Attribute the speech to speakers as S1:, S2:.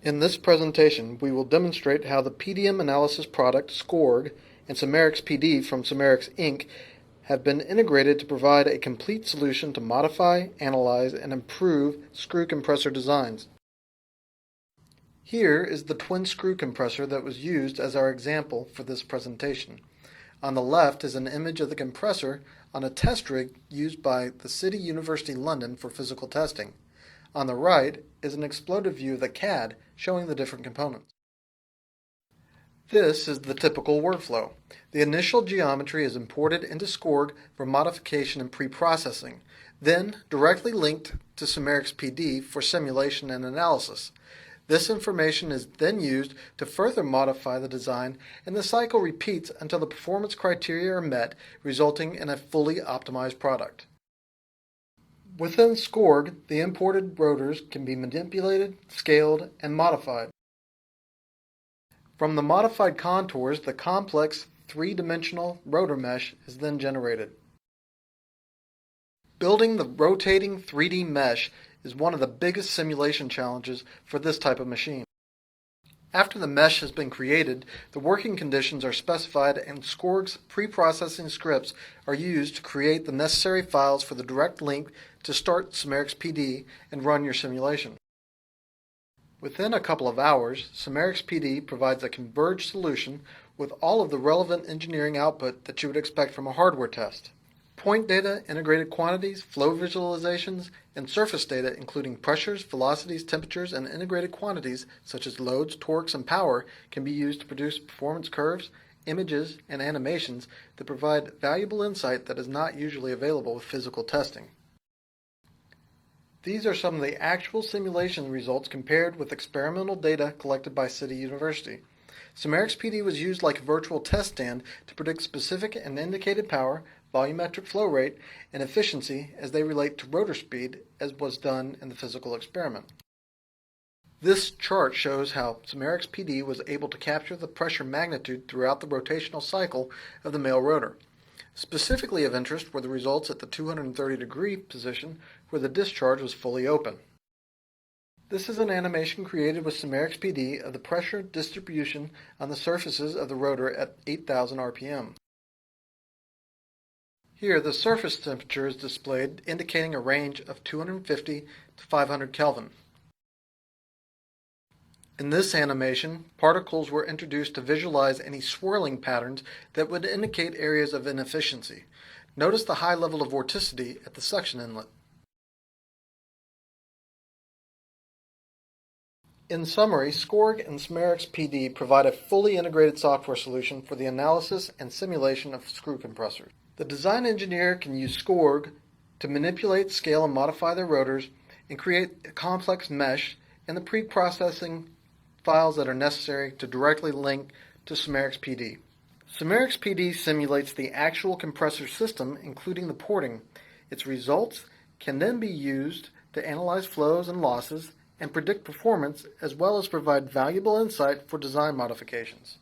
S1: In this presentation, we will demonstrate how the PDM analysis product SCORG and Simerics PD from Simerics Inc. have been integrated to provide a complete solution to modify, analyze, and improve screw compressor designs. Here is the twin screw compressor that was used as our example for this presentation. On the left is an image of the compressor on a test rig used by the City University London for physical testing. On the right is an exploded view of the CAD showing the different components. This is the typical workflow. The initial geometry is imported into SCORG for modification and pre-processing, then directly linked to Simerics PD for simulation and analysis. This information is then used to further modify the design, and the cycle repeats until the performance criteria are met, resulting in a fully optimized product. Within SCORG, the imported rotors can be manipulated, scaled, and modified. From the modified contours, the complex three-dimensional rotor mesh is then generated. Building the rotating 3D mesh is one of the biggest simulation challenges for this type of machine. After the mesh has been created, the working conditions are specified and SCORG's pre-processing scripts are used to create the necessary files for the direct link to start Simerics PD and run your simulation. Within a couple of hours, Simerics PD provides a converged solution with all of the relevant engineering output that you would expect from a hardware test. Point data, integrated quantities, flow visualizations, and surface data including pressures, velocities, temperatures, and integrated quantities such as loads, torques, and power can be used to produce performance curves, images, and animations that provide valuable insight that is not usually available with physical testing. These are some of the actual simulation results compared with experimental data collected by City University. Simerics PD was used like a virtual test stand to predict specific and indicated power, volumetric flow rate, and efficiency as they relate to rotor speed, as was done in the physical experiment. This chart shows how Simerics PD was able to capture the pressure magnitude throughout the rotational cycle of the male rotor. Specifically of interest were the results at the 230-degree position where the discharge was fully open. This is an animation created with Simerics PD of the pressure distribution on the surfaces of the rotor at 8,000 RPM. Here, the surface temperature is displayed, indicating a range of 250 to 500 Kelvin. In this animation, particles were introduced to visualize any swirling patterns that would indicate areas of inefficiency. Notice the high level of vorticity at the suction inlet. In summary, SCORG and Simerics PD provide a fully integrated software solution for the analysis and simulation of screw compressors. The design engineer can use SCORG to manipulate, scale, and modify their rotors and create a complex mesh and the pre-processing files that are necessary to directly link to Simerics PD. Simerics PD simulates the actual compressor system, including the porting. Its results can then be used to analyze flows and losses and predict performance, as well as provide valuable insight for design modifications.